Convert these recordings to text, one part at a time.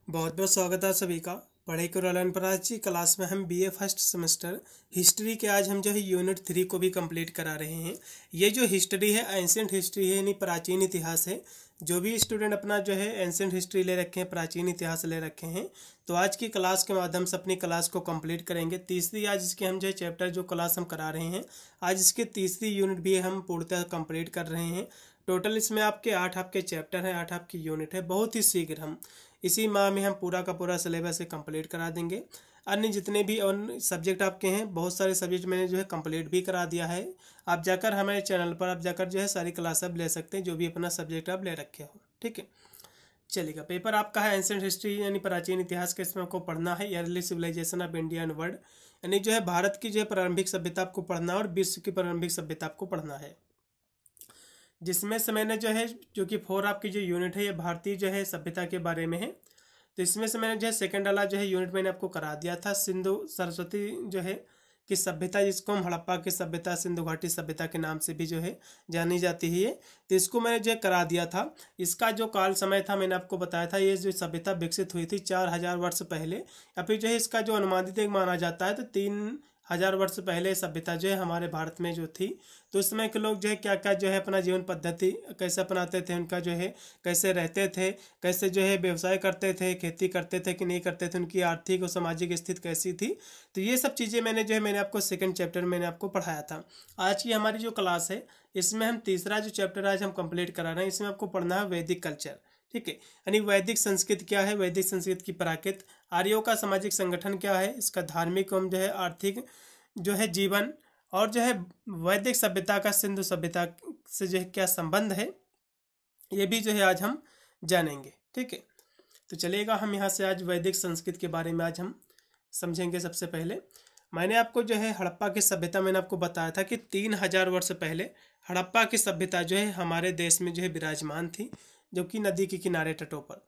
बहुत बहुत स्वागत है सभी का। पढ़ाई करो ऑनलाइन पर आज की क्लास में हम बीए फर्स्ट सेमेस्टर हिस्ट्री के आज हम जो है यूनिट 3 को भी कंप्लीट करा रहे हैं। ये जो हिस्ट्री है एंशिएंट हिस्ट्री है, यानी प्राचीन इतिहास है। जो भी स्टूडेंट अपना जो है एंशिएंट हिस्ट्री ले रखे हैं, प्राचीन इतिहास ले रखे हैं, तो आज की क्लास के माध्यम से अपनी क्लास को कंप्लीट करेंगे। तीसरी आज इसके हम जो है चैप्टर जो क्लास हम करा रहे हैं, आज इसके तीसरी यूनिट भी हम पूर्णतः कंप्लीट कर रहे हैं। टोटल इसमें आपके 8 आपके चैप्टर हैं, 8 आपकी यूनिट है। बहुत ही शीघ्र हम इसी माह में हम पूरा का पूरा सिलेबस कंप्लीट करा देंगे। अन्य जितने भी अन्य सब्जेक्ट आपके हैं, बहुत सारे सब्जेक्ट मैंने जो है कंप्लीट भी करा दिया है। आप जाकर हमारे चैनल पर आप जाकर जो है सारी क्लास आप ले सकते हैं, जो भी अपना सब्जेक्ट आप ले रखे हो। ठीक है, चलेगा। पेपर आपका है एंशिएंट हिस्ट्री यानी प्राचीन इतिहास के, इसमें आपको पढ़ना है early civilization of India and world, यानी जो है भारत की जो है प्रारंभिक सभ्यता आपको पढ़ना है और विश्व की प्रारंभिक सभ्यता आपको पढ़ना है। जिसमें से मैंने जो है जो कि 4 आपकी जो यूनिट है ये भारतीय जो है सभ्यता के बारे में है। तो इसमें से मैंने जो है सेकंड वाला जो है यूनिट मैंने आपको करा दिया था, सिंधु सरस्वती जो है कि सभ्यता, जिसको हम हड़प्पा की सभ्यता, सिंधु घाटी सभ्यता के नाम से भी जो है जानी जाती है। तो इसको मैंने जो है करा दिया था। इसका जो काल समय था मैंने आपको बताया था, ये जो सभ्यता विकसित हुई थी 4000 वर्ष पहले, या फिर जो है इसका जो अनुमानित एक माना जाता है तो 3000 वर्ष पहले सभ्यता जो है हमारे भारत में जो थी। तो उस समय के लोग जो है क्या क्या जो है अपना जीवन पद्धति कैसे अपनाते थे, उनका जो है कैसे रहते थे, कैसे जो है व्यवसाय करते थे, खेती करते थे कि नहीं करते थे, उनकी आर्थिक और सामाजिक स्थिति कैसी थी। तो ये सब चीज़ें मैंने आपको सेकंड चैप्टर मैंने आपको पढ़ाया था। आज की हमारी जो क्लास है इसमें हम तीसरा जो चैप्टर आज हम कंप्लीट करा रहे हैं, इसमें आपको पढ़ना है वैदिक कल्चर। ठीक है, यानी वैदिक संस्कृति क्या है, वैदिक संस्कृति की प्राकृत, आर्यों का सामाजिक संगठन क्या है, इसका धार्मिक एवं जो है आर्थिक जो है जीवन, और जो है वैदिक सभ्यता का सिंधु सभ्यता से जो है क्या संबंध है, ये भी जो है आज हम जानेंगे। ठीक है, तो चलिएगा हम यहाँ से आज वैदिक संस्कृति के बारे में आज हम समझेंगे। सबसे पहले मैंने आपको जो है हड़प्पा की सभ्यता मैंने आपको बताया था कि 3000 वर्ष पहले हड़प्पा की सभ्यता जो है हमारे देश में जो है विराजमान थी, जो कि नदी के किनारे तटों पर।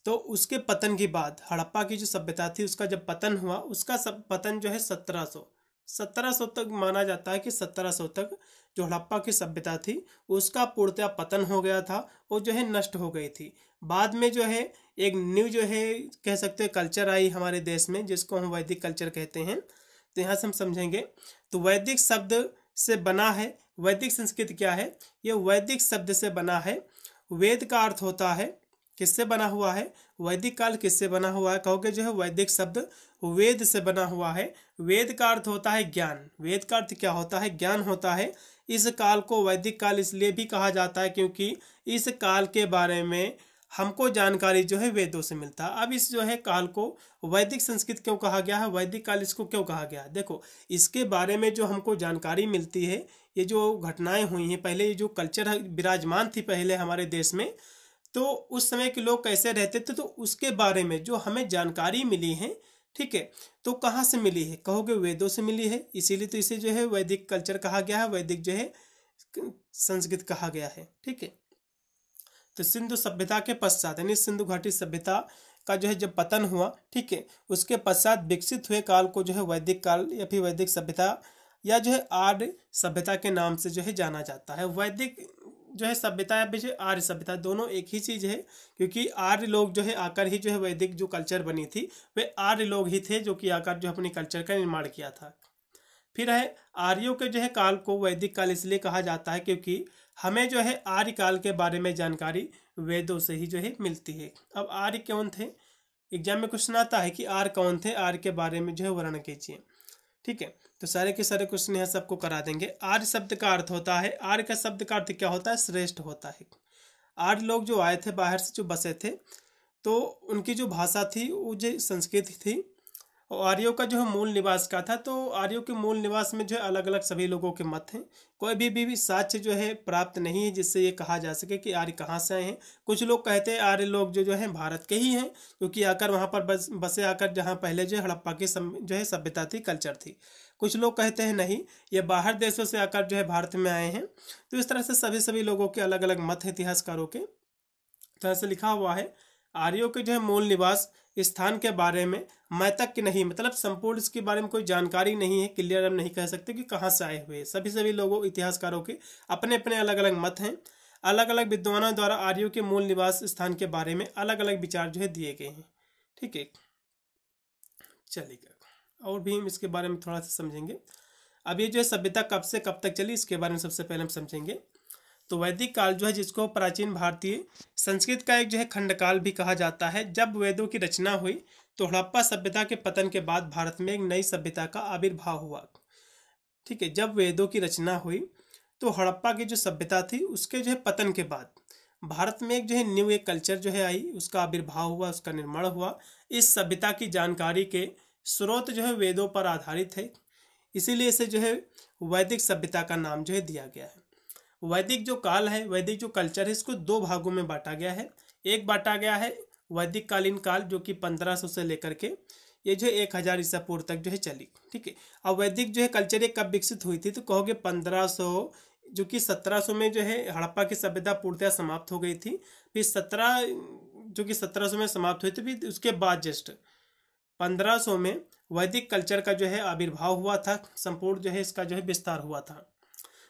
तो उसके पतन के बाद हड़प्पा की जो सभ्यता थी उसका जब पतन हुआ, उसका सब पतन जो है 1700 तक माना जाता है कि 1700 तक जो हड़प्पा की सभ्यता थी उसका पूर्णतः पतन हो गया था, वो जो है नष्ट हो गई थी। बाद में जो है एक न्यू जो है कह सकते हैं कल्चर आई हमारे देश में, जिसको हम वैदिक कल्चर कहते हैं। तो यहाँ से हम समझेंगे। तो वैदिक शब्द से बना है, वैदिक संस्कृति क्या है, ये वैदिक शब्द से बना है। वेद का अर्थ होता है, किससे बना हुआ है, वैदिक काल किससे बना हुआ है, कहोगे जो है वैदिक शब्द वेद से बना हुआ है। वेद का अर्थ होता है ज्ञान, वेद का अर्थ क्या होता है, ज्ञान होता है। इस काल को वैदिक काल इसलिए भी कहा जाता है क्योंकि इस काल के बारे में हमको जानकारी जो है वेदों से मिलता है। अब इस जो है काल को वैदिक संस्कृत क्यों कहा गया है, वैदिक काल इसको क्यों कहा गया है, देखो इसके बारे में जो हमको जानकारी मिलती है, ये जो घटनाएं हुई हैं पहले, ये जो कल्चर विराजमान थी पहले हमारे देश में, तो उस समय के लोग कैसे रहते थे, तो उसके बारे में जो हमें जानकारी मिली है। ठीक है, तो कहाँ से मिली है, कहोगे वेदों से मिली है, इसीलिए तो इसे जो है वैदिक कल्चर कहा गया है, वैदिक जो है संस्कृत कहा गया है। ठीक है, तो सिंधु सभ्यता के पश्चात यानी सिंधु घाटी सभ्यता का जो है जब पतन हुआ, ठीक है, उसके पश्चात विकसित हुए काल को जो है वैदिक काल या फिर वैदिक सभ्यता या जो है आर्य सभ्यता के नाम से जो है जाना जाता है। वैदिक जो है सभ्यता या फिर आर्य सभ्यता दोनों एक ही चीज़ है, क्योंकि आर्य लोग जो है आकर ही जो है वैदिक जो कल्चर बनी थी वे आर्य लोग ही थे जो कि आकर जो अपनी कल्चर का निर्माण किया था। फिर है आर्यों के जो है काल को वैदिक काल इसलिए कहा जाता है क्योंकि हमें जो है आर्य काल के बारे में जानकारी वेदों से ही जो है मिलती है। अब आर्य कौन थे, एग्जाम में क्वेश्चन आता है कि आर्य कौन थे, आर्य के बारे में जो है वर्णन कीजिए। ठीक है, तो सारे के सारे क्वेश्चन यहाँ सबको करा देंगे। आर्य शब्द का अर्थ होता है, आर्य का शब्द का अर्थ क्या होता है, श्रेष्ठ होता है। आर्य लोग जो आए थे बाहर से, जो बसे थे, तो उनकी जो भाषा थी वो जो संस्कृत थी, और आर्यों का जो है मूल निवास का था। तो आर्यों के मूल निवास में जो है अलग अलग सभी लोगों के मत हैं, कोई भी साक्ष्य जो है प्राप्त नहीं है जिससे ये कहा जा सके कि आर्य कहाँ से आए हैं। कुछ लोग कहते हैं आर्य लोग जो हैं भारत के ही हैं, क्योंकि आकर वहाँ पर बसे आकर जहाँ पहले जो हड़प्पा की जो है सभ्यता थी, कल्चर थी। कुछ लोग कहते हैं नहीं, ये बाहर देशों से आकर जो है भारत में आए हैं। तो इस तरह से सभी लोगों के अलग अलग मत हैं इतिहासकारों के। तरह से लिखा हुआ है आर्यों के जो है मूल निवास स्थान के बारे में मैं तक कि नहीं, मतलब संपूर्ण इसके बारे में कोई जानकारी नहीं है, क्लियर हम नहीं कह सकते कि कहाँ से आए हुए। सभी लोगों इतिहासकारों के अपने अपने अलग अलग मत हैं। अलग अलग विद्वानों द्वारा आर्यों के मूल निवास स्थान के बारे में अलग अलग विचार जो है दिए गए हैं। ठीक है, चलेगा। और भी हम इसके बारे में थोड़ा सा समझेंगे। अब ये जो है सभ्यता कब से कब तक चली, इसके बारे में सबसे पहले हम समझेंगे। तो वैदिक काल जो है, जिसको प्राचीन भारतीय संस्कृत का एक जो है खंडकाल भी कहा जाता है। जब वेदों की रचना हुई तो हड़प्पा सभ्यता के पतन के बाद भारत में एक नई सभ्यता का आविर्भाव हुआ। ठीक है, जब वेदों की रचना हुई तो हड़प्पा की जो सभ्यता थी उसके जो है पतन के बाद भारत में एक जो है न्यू एक कल्चर जो है आई, उसका आविर्भाव हुआ, उसका निर्माण हुआ। इस सभ्यता की जानकारी के स्रोत जो है वेदों पर आधारित है, इसीलिए इसे जो है वैदिक सभ्यता का नाम जो है दिया गया है। वैदिक जो काल है, वैदिक जो कल्चर है, इसको दो भागों में बांटा गया है। एक बांटा गया है वैदिक कालीन काल, जो कि 1500 से लेकर के ये जो 1000 ईसा पूर्व तक जो है चली। ठीक है, अब वैदिक जो है कल्चर ये कब विकसित हुई थी, तो कहोगे 1500, जो कि 1700 में जो है हड़प्पा की सभ्यता पूर्णतः समाप्त हो गई थी। फिर 1700 में समाप्त हुई थी। फिर उसके बाद जस्ट 1500 में वैदिक कल्चर का जो है आविर्भाव हुआ था, संपूर्ण जो है इसका जो है विस्तार हुआ था।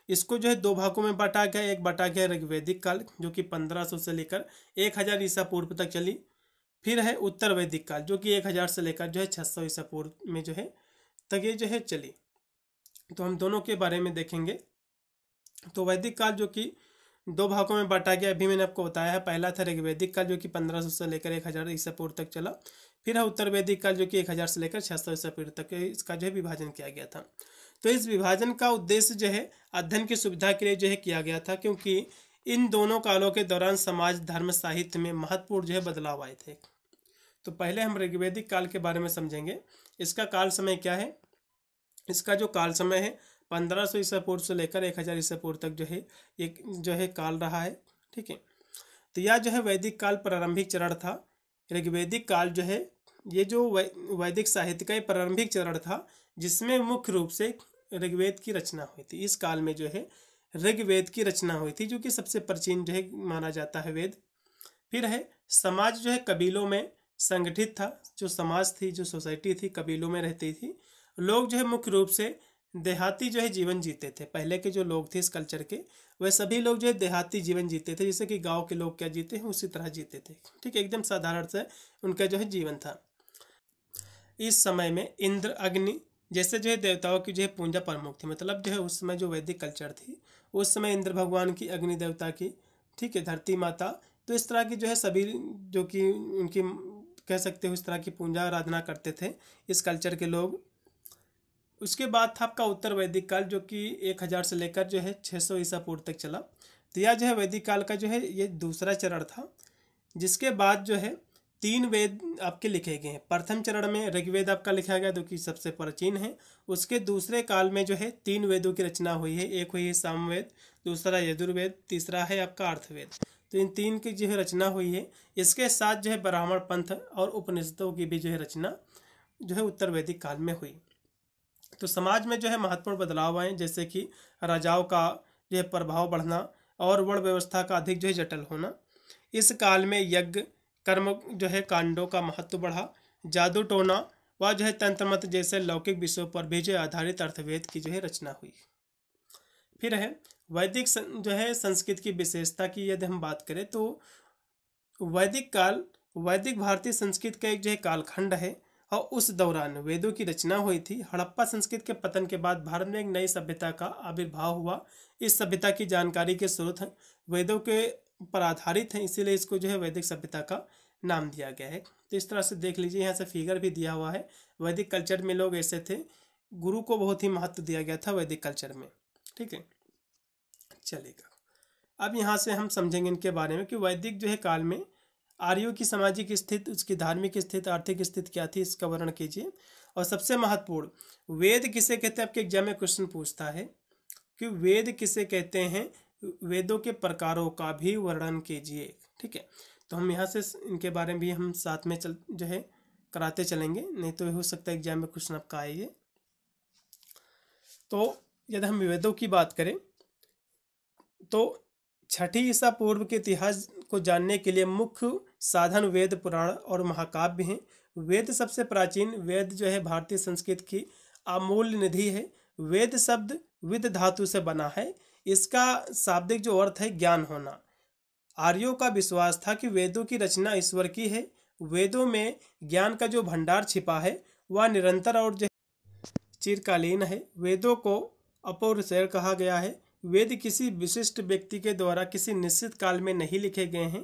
इसको जो है दो भागों में बांटा गया। एक बांटा गया ऋग्वैदिक काल, जो कि 1500 से लेकर 1000 ईसा पूर्व तक चली। फिर है उत्तर वैदिक काल, जो कि 1000 से लेकर जो है 600 ईसा पूर्व में जो है तक ये जो है चली। तो हम दोनों के बारे में देखेंगे। तो वैदिक काल जो कि दो भागों में बांटा गया, अभी मैंने आपको बताया है। पहला था ऋग्वैदिक काल, जो कि 1500 से लेकर 1000 ईसा पूर्व तक चला। फिर है उत्तर वैदिक काल, जो कि 1000 से लेकर 600 ईसा पूर्व तक इसका जो है विभाजन किया गया था। तो इस विभाजन का उद्देश्य जो है अध्ययन की सुविधा के लिए जो है किया गया था, क्योंकि इन दोनों कालों के दौरान समाज, धर्म, साहित्य में महत्वपूर्ण जो है बदलाव आए थे। तो पहले हम ऋग्वैदिक काल के बारे में समझेंगे। इसका काल समय क्या है? इसका जो काल समय है 1500 ईसा पूर्व से लेकर 1000 ईसा पूर्व तक जो है एक जो है काल रहा है। ठीक है, तो यह जो है वैदिक काल प्रारंभिक चरण था। ऋग्वैदिक काल जो है ये जो वैदिक साहित्य का प्रारंभिक चरण था, जिसमें मुख्य रूप से ऋग्वेद की रचना हुई थी। इस काल में जो है ऋग्वेद की रचना हुई थी, जो कि सबसे प्राचीन जो है माना जाता है वेद। फिर है समाज जो है कबीलों में संगठित था। जो समाज थी, जो सोसाइटी थी, कबीलों में रहती थी। लोग जो है मुख्य रूप से देहाती जो है जीवन जीते थे। पहले के जो लोग थे इस कल्चर के, वह सभी लोग जो है देहाती जीवन जीते थे, जैसे कि गांव के लोग क्या जीते हैं उसी तरह जीते थे। ठीक है, एकदम साधारण से उनका जो है जीवन था। इस समय में इंद्र, अग्नि जैसे जो है देवताओं की जो है पूजा प्रमुख थी। मतलब जो है उस समय जो वैदिक कल्चर थी, उस समय इंद्र भगवान की, अग्नि देवता की, ठीक है, धरती माता, तो इस तरह की जो है सभी जो कि उनकी कह सकते हो इस तरह की पूजा आराधना करते थे इस कल्चर के लोग। उसके बाद था आपका उत्तर वैदिक काल, जो कि 1000 से लेकर जो है 600 ईसा पूर्व तक चला। तो यह जो है वैदिक काल का जो है ये दूसरा चरण था, जिसके बाद जो है 3 वेद आपके लिखे गए हैं। प्रथम चरण में ऋग्वेद आपका लिखा गया, जो कि सबसे प्राचीन है। उसके दूसरे काल में जो है 3 वेदों की रचना हुई है। एक हुई है सामवेद, दूसरा यजुर्वेद, तीसरा है आपका अर्थवेद। तो इन 3 की जो है रचना हुई है। इसके साथ जो है ब्राह्मण पंथ और उपनिषदों की भी जो है रचना जो है उत्तर वैदिक काल में हुई। तो समाज में जो है महत्वपूर्ण बदलाव आए, जैसे कि राजाओं का जो है प्रभाव बढ़ना और वर्ण व्यवस्था का अधिक जो है जटिल होना। इस काल में यज्ञ, कर्म जो है कांडों का महत्व बढ़ा। जादू टोना व जो है तंत्र मंत्र जैसे लौकिक विषयों पर भी जो है आधारित अर्थवेद की जो है रचना हुई। फिर है वैदिक जो है संस्कृत की विशेषता की यदि हम बात करें, तो वैदिक काल वैदिक भारतीय संस्कृत का एक जो है कालखंड है, और उस दौरान वेदों की रचना हुई थी। हड़प्पा संस्कृत के पतन के बाद भारत में एक नई सभ्यता का आविर्भाव हुआ। इस सभ्यता की जानकारी के स्रोत वेदों के पर आधारित हैं, इसीलिए इसको जो है वैदिक सभ्यता का नाम दिया गया है। तो इस तरह से देख लीजिए, यहाँ से फिगर भी दिया हुआ है। वैदिक कल्चर में लोग ऐसे थे, गुरु को बहुत ही महत्व दिया गया था वैदिक कल्चर में। ठीक है, चलेगा। अब यहाँ से हम समझेंगे इनके बारे में कि वैदिक जो है काल में आर्यों की सामाजिक स्थिति, उसकी धार्मिक स्थिति, आर्थिक स्थिति क्या थी, इसका वर्णन कीजिए। और सबसे महत्वपूर्ण, वेद किसे कहते हैं? आपके एग्जाम में क्वेश्चन पूछता है कि वेद किसे कहते हैं, वेदों के प्रकारों का भी वर्णन कीजिए। ठीक है, तो हम यहाँ से इनके बारे में भी हम साथ में जो है कराते चलेंगे, नहीं तो हो सकता है एग्जाम में क्वेश्चन आपका आइए। तो यदि हम वेदों की बात करें, तो 6ठी ईसा पूर्व के इतिहास को जानने के लिए मुख्य साधन वेद, पुराण और महाकाव्य हैं। वेद सबसे प्राचीन वेद जो है भारतीय संस्कृत की अमूल्य निधि है। वेद शब्द विद धातु से बना है। इसका शाब्दिक जो अर्थ है ज्ञान होना। आर्यों का विश्वास था कि वेदों की रचना ईश्वर की है। वेदों में ज्ञान का जो भंडार छिपा है वह निरंतर और जो चिरकालीन है। वेदों को अपौरुषेय कहा गया है। वेद किसी विशिष्ट व्यक्ति के द्वारा किसी निश्चित काल में नहीं लिखे गए हैं।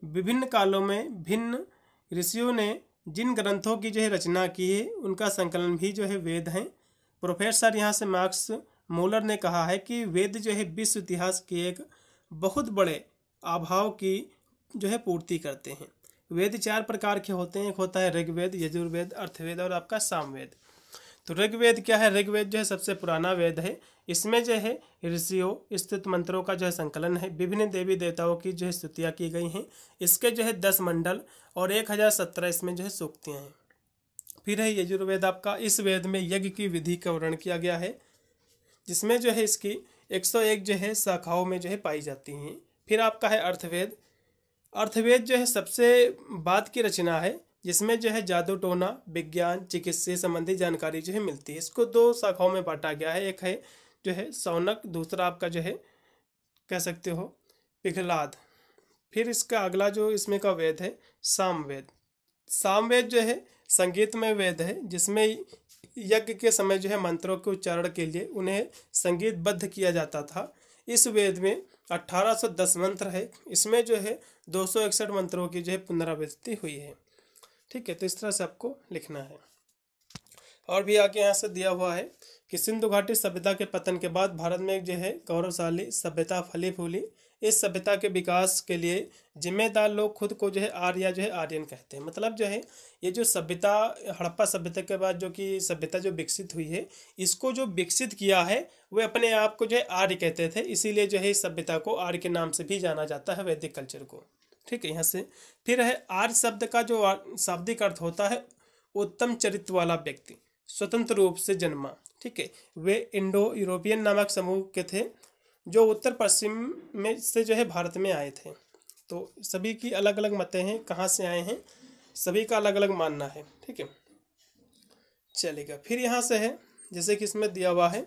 विभिन्न कालों में भिन्न ऋषियों ने जिन ग्रंथों की जो है रचना की है उनका संकलन भी जो है वेद हैं। प्रोफेसर यहाँ से मार्क्स मूलर ने कहा है कि वेद जो है विश्व इतिहास के एक बहुत बड़े अभाव की जो है पूर्ति करते हैं। वेद 4 प्रकार के होते हैं। एक होता है ऋग्वेद, यजुर्वेद, अर्थवेद और आपका सामवेद। तो ऋग्वेद क्या है? ऋग्वेद जो है सबसे पुराना वेद है। इसमें जो है ऋषियों स्तुति मंत्रों का जो है संकलन है। विभिन्न देवी देवताओं की जो है स्तुतियाँ की गई हैं। इसके जो है 10 मंडल और 1017 इसमें जो है सूक्तियाँ हैं। फिर है यजुर्वेद आपका। इस वेद में यज्ञ की विधि का वर्णन किया गया है, जिसमें जो है इसकी 101 जो है शाखाओं में जो है पाई जाती हैं। फिर आपका है अर्थवेद। अर्थवेद जो है सबसे बाद की रचना है, जिसमें जो है जादू टोना, विज्ञान, चिकित्सा से संबंधित जानकारी जो है मिलती है। इसको 2 शाखाओं में बांटा गया है। एक है जो है शौनक, दूसरा आपका जो है कह सकते हो पिघलाद। फिर इसका अगला जो इसमें का वेद है सामवेद। सामवेद जो है संगीतमय वेद है, जिसमें यज्ञ के समय जो है मंत्रों के उच्चारण के लिए उन्हें संगीतबद्ध किया जाता था। इस वेद में 1810 मंत्र है। इसमें जो है 261 मंत्रों की जो है पुनरावृत्ति हुई है। ठीक है, तो इस तरह से आपको लिखना है। और भी आगे यहाँ से दिया हुआ है कि सिंधु घाटी सभ्यता के पतन के बाद भारत में जो है गौरवशाली सभ्यता फली फूली। इस सभ्यता के विकास के लिए जिम्मेदार लोग खुद को जो है आर्य या जो है आर्यन कहते हैं। मतलब जो है ये जो सभ्यता, हड़प्पा सभ्यता के बाद जो कि सभ्यता जो विकसित हुई है, इसको जो विकसित किया है वे अपने आप को जो है आर्य कहते थे। इसीलिए जो है इस सभ्यता को आर्य के नाम से भी जाना जाता है, वैदिक कल्चर को। ठीक है, यहाँ से फिर है आर्य शब्द का जो शाब्दिक अर्थ होता है उत्तम चरित्र वाला व्यक्ति, स्वतंत्र रूप से जन्मा। ठीक है, वे इंडो यूरोपियन नामक समूह के थे जो उत्तर पश्चिम में से जो है भारत में आए थे। तो सभी की अलग अलग मतें हैं, कहाँ से आए हैं सभी का अलग अलग मानना है। ठीक है, चलेगा। फिर यहाँ से है जैसे कि इसमें दिया हुआ है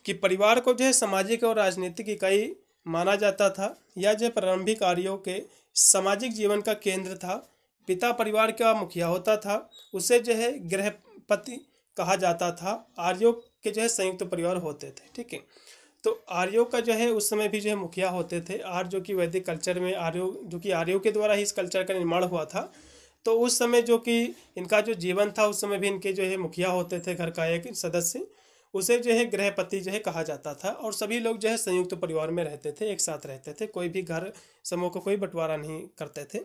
कि परिवार को जो है सामाजिक और राजनीतिक इकाई माना जाता था। यह जो प्रारंभिक आर्यों के सामाजिक जीवन का केंद्र था। पिता परिवार का मुखिया होता था, उसे जो है गृहपति कहा जाता था। आर्यों के जो है संयुक्त परिवार होते थे। ठीक है, तो आर्यों का जो है उस समय भी जो है मुखिया होते थे। आर्य जो कि वैदिक कल्चर में आर्यों जो कि आर्यों के द्वारा ही इस कल्चर का निर्माण हुआ था। तो उस समय जो कि इनका जो जीवन था उस समय भी इनके जो है मुखिया होते थे, घर का एक सदस्य, उसे जो है गृहपति जो है कहा जाता था। और सभी लोग जो है संयुक्त परिवार में रहते थे, एक साथ रहते थे, कोई भी घर समूह का कोई बंटवारा नहीं करते थे।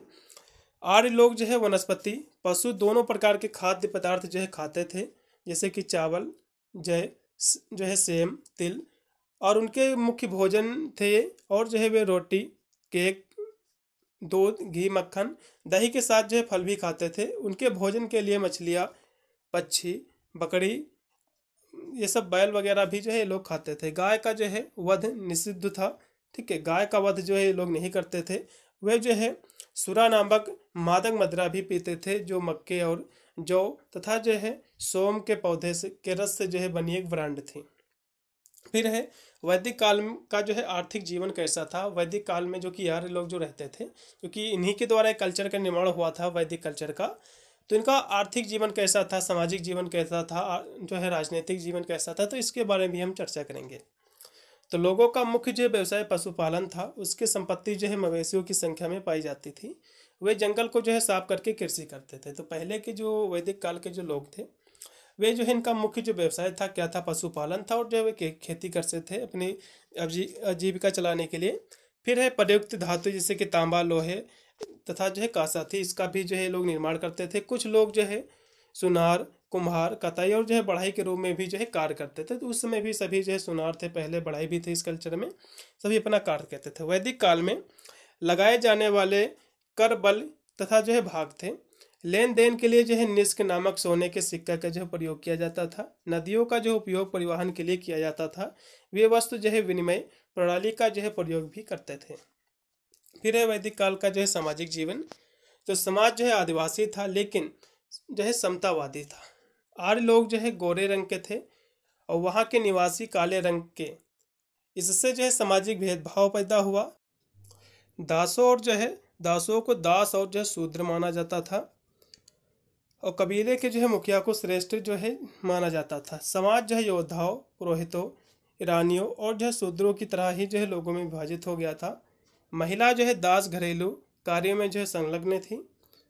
आर्य लोग जो है वनस्पति, पशु दोनों प्रकार के खाद्य पदार्थ जो है खाते थे, जैसे कि चावल जो है सेम, तिल, और उनके मुख्य भोजन थे। और जो है वे रोटी, केक, दूध, घी, मक्खन, दही के साथ जो है फल भी खाते थे। उनके भोजन के लिए मछलियाँ, पक्षी, बकरी, ये सब बैल वगैरह भी जो है लोग खाते थे। गाय का जो है वध निषिद्ध था। ठीक है, गाय का वध जो है लोग नहीं करते थे। वे जो है सुरा नामक मादक मदिरा भी पीते थे, जो मक्के और जौ तथा जो है सोम के पौधे से के रस से जो है बनी एक ब्रांड थी। फिर है वैदिक काल का जो है आर्थिक जीवन कैसा था। वैदिक काल में जो कि आर्य लोग जो रहते थे, क्योंकि इन्हीं के द्वारा एक कल्चर का निर्माण हुआ था वैदिक कल्चर का, तो इनका आर्थिक जीवन कैसा था, सामाजिक जीवन कैसा था, जो है राजनीतिक जीवन कैसा था, तो इसके बारे में भी हम चर्चा करेंगे। तो लोगों का मुख्य जो व्यवसाय पशुपालन था। उसकी संपत्ति जो है मवेशियों की संख्या में पाई जाती थी। वे जंगल को जो है साफ करके कृषि करते थे। तो पहले के जो वैदिक काल के जो लोग थे, वे जो है इनका मुख्य जो व्यवसाय था क्या था, पशुपालन था। और जो है वे खेती करते थे अपनी आजीविका चलाने के लिए। फिर है प्रयुक्त धातु, जैसे कि तांबा, लोहे तथा जो है कांसा थी, इसका भी जो है लोग निर्माण करते थे। कुछ लोग जो है सुनार, कुम्हार, कताई और जो है बढ़ाई के रूप में भी जो है कार्य करते थे। तो उस समय भी सभी जो है सुनार थे, पहले बढ़ाई भी थे इस कल्चर में, सभी अपना कार्य करते थे। वैदिक काल में लगाए जाने वाले कर, बल तथा जो है भाग थे। लेन देन के लिए जो है निष्क नामक सोने के सिक्का का जो है प्रयोग किया जाता था। नदियों का जो उपयोग परिवहन के लिए किया जाता था। वे वस्तु जो है विनिमय प्रणाली का जो है प्रयोग भी करते थे। फिर है वैदिक काल का जो है सामाजिक जीवन। तो समाज जो है आदिवासी था, लेकिन जो है समतावादी था। आर्य लोग जो है गोरे रंग के थे और वहाँ के निवासी काले रंग के। इससे जो है सामाजिक भेदभाव पैदा हुआ। दासों और जो है दासों को दास और जो है शूद्र माना जाता था, और कबीले के जो है मुखिया को श्रेष्ठ जो है माना जाता था। समाज जो है योद्धाओं, पुरोहितों, ईरानियों और जो है शूद्रों की तरह ही जो है लोगों में विभाजित हो गया था। महिला जो है दास घरेलू कार्यों में जो है संलग्न थी।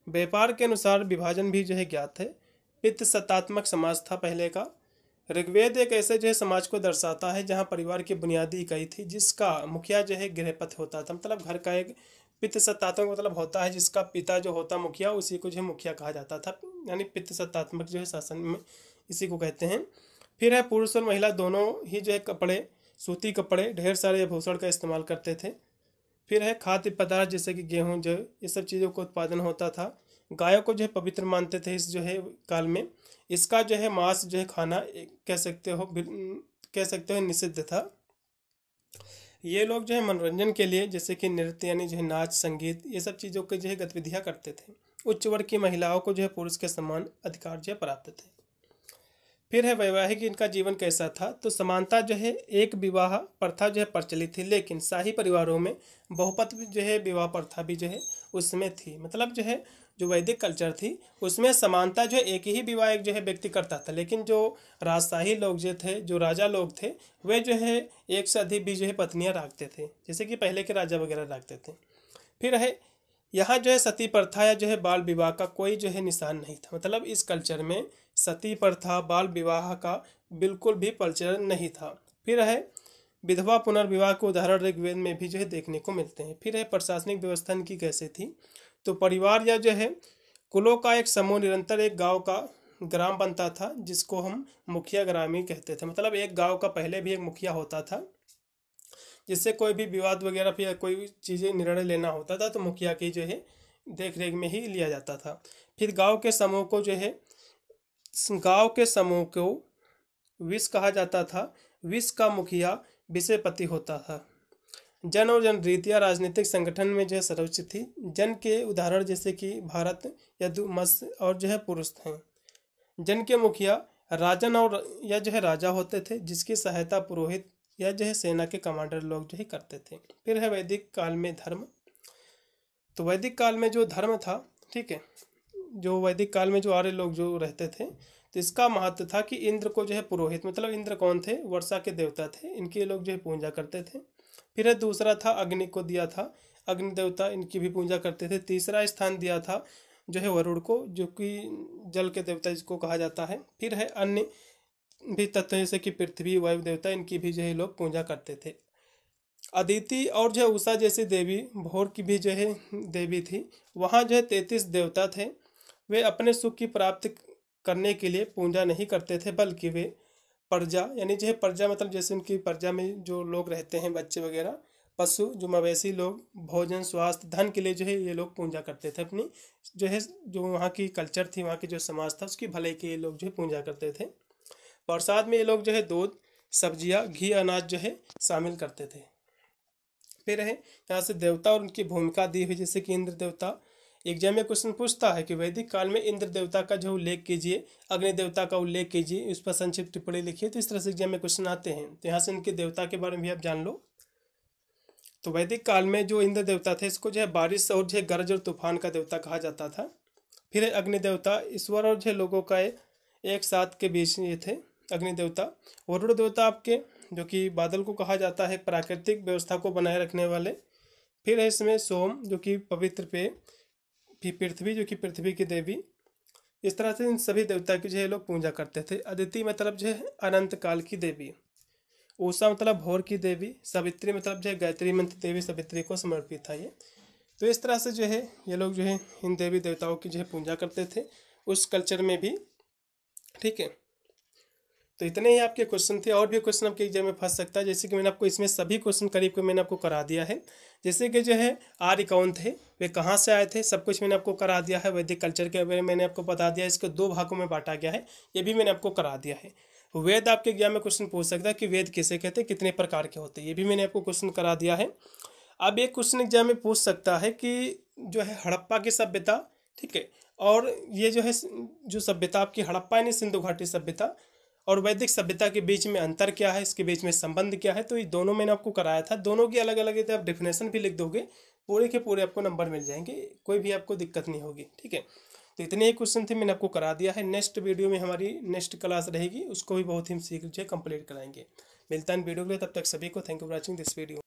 व्यापार के अनुसार विभाजन भी जो है ज्ञात है। पितृ सत्तात्मक समाज था पहले का। ऋग्वेद एक ऐसे जो है समाज को दर्शाता है जहाँ परिवार की बुनियादी इकाई थी, जिसका मुखिया जो है गृहपति होता था। मतलब घर का एक पितृ सत्तात्मक मतलब होता है जिसका पिता जो होता मुखिया, उसी को जो है मुखिया कहा जाता था, यानी पितृ सत्तात्मक जो है शासन में इसी को कहते हैं। फिर है पुरुष और महिला दोनों ही जो है कपड़े, सूती कपड़े, ढेर सारे आभूषण का इस्तेमाल करते थे। फिर है खाद्य पदार्थ जैसे कि गेहूँ जो ये सब चीज़ों का उत्पादन होता था। गायों को जो है पवित्र मानते थे इस जो है काल में। इसका जो है मांस जो है खाना कह सकते हो निषिद्ध था। ये लोग जो है मनोरंजन के लिए जैसे कि नृत्य यानी जो है नाच, संगीत, ये सब चीज़ों की जो है गतिविधियाँ करते थे। उच्च वर्ग की महिलाओं को जो है पुरुष के समान अधिकार जो है प्राप्त थे। फिर है वैवाहिक इनका जीवन कैसा था, तो समानता जो है एक विवाह प्रथा जो है प्रचलित थी, लेकिन शाही परिवारों में बहुपत जो है विवाह प्रथा भी जो है उसमें थी। मतलब जो है जो वैदिक कल्चर थी उसमें समानता जो है एक ही विवाह एक जो है व्यक्ति करता था, लेकिन जो राजशाही लोग जो थे, जो राजा लोग थे, वे जो है एक से अधिक भी जो है पत्नियां रखते थे, जैसे कि पहले के राजा वगैरह रखते थे। फिर है यहाँ जो है सती प्रथा या जो है बाल विवाह का कोई जो है निशान नहीं था। मतलब इस कल्चर में सती प्रथा, बाल विवाह का बिल्कुल भी प्रचलन नहीं था। फिर है विधवा पुनर्विवाह के उदाहरण ऋग्वेद में भी जो है देखने को मिलते हैं। फिर है प्रशासनिक व्यवस्था इनकी कैसे थी, तो परिवार या जो है कुलों का एक समूह निरंतर एक गांव का ग्राम बनता था, जिसको हम मुखिया ग्रामी कहते थे। मतलब एक गांव का पहले भी एक मुखिया होता था, जिससे कोई भी विवाद वगैरह फिर कोई चीज़ें निर्णय लेना होता था तो मुखिया की जो है देख रेख में ही लिया जाता था। फिर गांव के समूह को जो है गांव के समूह को विष कहा जाता था। विष का मुखिया विषयपति होता था। जन और जनरीतियाँ राजनीतिक संगठन में जो है सर्वोच्च थी। जन के उदाहरण जैसे कि भारत, यदुवंश और जो है पुरुष थे। जन के मुखिया राजन और या जो है राजा होते थे, जिसकी सहायता पुरोहित या जो है सेना के कमांडर लोग जो है करते थे। फिर है वैदिक काल में धर्म, तो वैदिक काल में जो धर्म था, ठीक है, जो वैदिक काल में जो आर्य लोग जो रहते थे, तो इसका महत्व था कि इंद्र को जो है पुरोहित, मतलब इंद्र कौन थे, वर्षा के देवता थे, इनके लोग जो है पूजा करते थे। फिर है दूसरा था अग्नि को दिया था, अग्नि देवता, इनकी भी पूजा करते थे। तीसरा स्थान दिया था जो है वरुण को, जो कि जल के देवता जिसको कहा जाता है। फिर है अन्य भी तत्व जैसे कि पृथ्वी, वायु देवता, इनकी भी जो है लोग पूजा करते थे। अदिति और जो है उषा जैसी देवी, भोर की भी जो है देवी थी। वहाँ जो है 33 देवता थे। वे अपने सुख की प्राप्ति करने के लिए पूजा नहीं करते थे, बल्कि वे प्रजा यानी जो है प्रजा मतलब जैसे उनकी प्रजा में जो लोग रहते हैं, बच्चे वगैरह, पशु, जो मवेशी लोग, भोजन, स्वास्थ्य, धन के लिए जो है ये लोग पूजा करते थे। अपनी जो है जो वहाँ की कल्चर थी, वहाँ की जो समाज था, उसकी भलाई के ये लोग जो है पूजा करते थे। प्रसाद में ये लोग जो है दूध, सब्जियाँ, घी, अनाज जो है शामिल करते थे। फिर है यहाँ से देवता और उनकी भूमिका दी हुई, जैसे कि इंद्र देवता। एग्जाम में क्वेश्चन पूछता है कि वैदिक काल में इंद्र देवता का जो उल्लेख कीजिए, अग्नि देवता का उल्लेख कीजिए, उस पर संक्षिप्त टिप्पणी लिखिए। तो इस तरह से एग्जाम में क्वेश्चन आते हैं। तो यहाँ से इनके देवता के बारे में भी आप जान लो। तो वैदिक काल में जो इंद्र देवता थे, इसको जो है बारिश और जो है गरज और तूफान का देवता कहा जाता था। फिर है अग्नि देवता, ईश्वर और जो है लोगों का एक साथ के बीच ये थे अग्नि देवता। वरुण देवता आपके जो कि बादल को कहा जाता है, प्राकृतिक व्यवस्था को बनाए रखने वाले। फिर है इसमें सोम जो कि पवित्र पे, फिर पृथ्वी जो कि पृथ्वी की देवी। इस तरह से इन सभी देवता की जो है लोग पूजा करते थे। अदिति मतलब जो है अनंत काल की देवी। उषा मतलब भोर की देवी। सावित्री मतलब जो है गायत्री मंत्र देवी सावित्री को समर्पित था ये। तो इस तरह से जो है ये लोग जो है इन देवी देवताओं की जो है पूजा करते थे उस कल्चर में भी, ठीक है। तो इतने ही आपके क्वेश्चन थे। और भी क्वेश्चन आपके एग्जाम में फंस सकता है, जैसे कि मैंने आपको इसमें सभी क्वेश्चन करीब के मैंने आपको करा दिया है। जैसे कि जो है आर्य कौन थे, वे कहाँ से आए थे, सब कुछ मैंने आपको करा दिया है। वैदिक कल्चर के बारे में मैंने आपको बता दिया है, इसको 2 भागों में बांटा गया है, ये भी मैंने आपको करा दिया है। वेद आपके एग्जाम में क्वेश्चन पूछ सकता है कि वेद किसे कहते हैं, कितने प्रकार के होते हैं, ये भी मैंने आपको क्वेश्चन करा दिया है। अब एक क्वेश्चन एग्जाम में पूछ सकता है कि जो है हड़प्पा की सभ्यता, ठीक है, और ये जो है जो सभ्यता आपकी हड़प्पा यानी सिंधु घाटी सभ्यता और वैदिक सभ्यता के बीच में अंतर क्या है, इसके बीच में संबंध क्या है। तो ये दोनों मैंने आपको कराया था। दोनों की अलग अलग आप डेफिनेशन भी लिख दोगे पूरे के पूरे आपको नंबर मिल जाएंगे, कोई भी आपको दिक्कत नहीं होगी। ठीक है, तो इतने ही क्वेश्चन थे, मैंने आपको करा दिया है। नेक्स्ट वीडियो में हमारी नेक्स्ट क्लास रहेगी, उसको भी बहुत ही सीख कंप्लीट कराएंगे। मिलता है वीडियो के लिए, तब तक सभी को thank you for watching this video.